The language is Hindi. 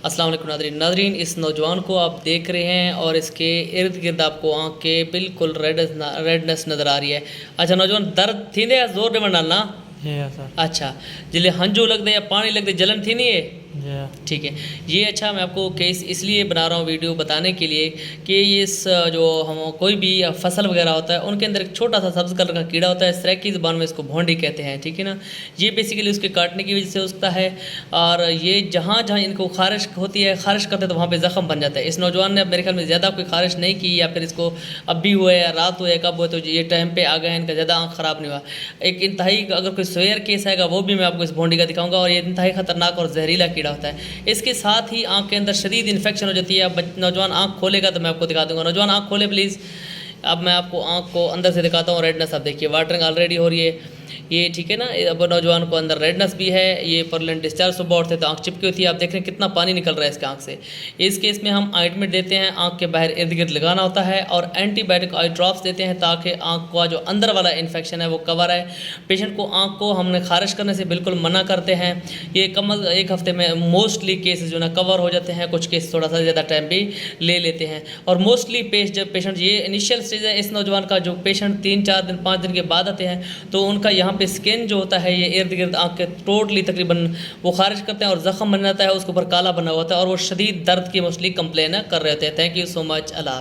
अस्सलाम वालेकुम नादरीन, इस नौजवान को आप देख रहे हैं और इसके इर्द गिर्द आपको आँख के बिल्कुल रेडनेस नज़र आ रही है। अच्छा नौजवान, दर्द थी ने जोर दे डालना। जी हाँ सर। अच्छा, जिले हंजू लगते या पानी लगते जलन थी नहीं है? जी हाँ। ठीक है। ये अच्छा मैं आपको केस इसलिए बना रहा हूँ वीडियो बताने के लिए कि ये इस जो हम कोई भी फसल वगैरह होता है उनके अंदर एक छोटा सा सब्ज़ कलर का कीड़ा होता है, सराइकी ज़बान में इसको भोंडी कहते हैं, ठीक है ना। ये बेसिकली उसके काटने की वजह से उगता है और ये जहाँ जहाँ इनको खारिश होती है, खारिश करते हैं तो वहाँ पे ज़ख़म बन जाता है। इस नौजवान ने अब मेरे ख्याल में ज़्यादा कोई खारिश नहीं की या फिर इसको अब भी हुआ है या रात हुआ है, कब हुआ, तो ये टाइम पे आ गए हैं, इनका ज़्यादा आँख ख़राब नहीं हुआ। एक इंतहाई अगर कोई सवेयर केस आएगा वो भी मैं आपको इस भोंडी का दिखाऊंगा और ये इंतहाई ख़तरनाक और जहरीला कीड़ा होता है। इसके साथ ही आँख के अंदर शदीद इन्फेक्शन हो जाती है। अब नौजवान आँख खोलेगा तो मैं आपको दिखा दूंगा। नौजवान आँख खोले प्लीज़। अब मैं आपको आँख को अंदर से दिखाता हूँ। रेडनेस आप देखिए, वाटरिंग ऑलरेडी हो रही है ये, ठीक है ना। अब नौजवान को अंदर रेडनेस भी है, ये परलेंट डिस्चार्ज सुबह उठते तो आँख चिपकी होती है। आप देख रहे हैं कितना पानी निकल रहा है इसके आँख से। इस केस में हम ऑइंटमेंट देते हैं, आँख के बाहर इर्द गिर्द लगाना होता है और एंटीबायोटिक आई ड्रॉप्स देते हैं ताकि आँख का जो अंदर वाला इन्फेक्शन है वो कवर आए। पेशेंट को आँख को हमने खारिश करने से बिल्कुल मना करते हैं। ये कम एक हफ्ते में मोस्टली केसेस जो ना कवर हो जाते हैं, कुछ केस थोड़ा सा ज़्यादा टाइम भी ले लेते हैं। और मोस्टली जब पेशेंट ये इनिशियल स्टेज है इस नौजवान का, जो पेशेंट 3-4 दिन 5 दिन के बाद आते हैं तो उनका यहाँ पे स्किन जो होता है ये इर्द गिर्द आँख के टोटली तकरीबन वो खारिज करते हैं और ज़ख़म बन जाता है, उसके ऊपर काला बना हुआ होता है और वो शदीद दर्द की मोस्टली कंप्लेन कर रहे होते हैं। Thank you so much. Allah.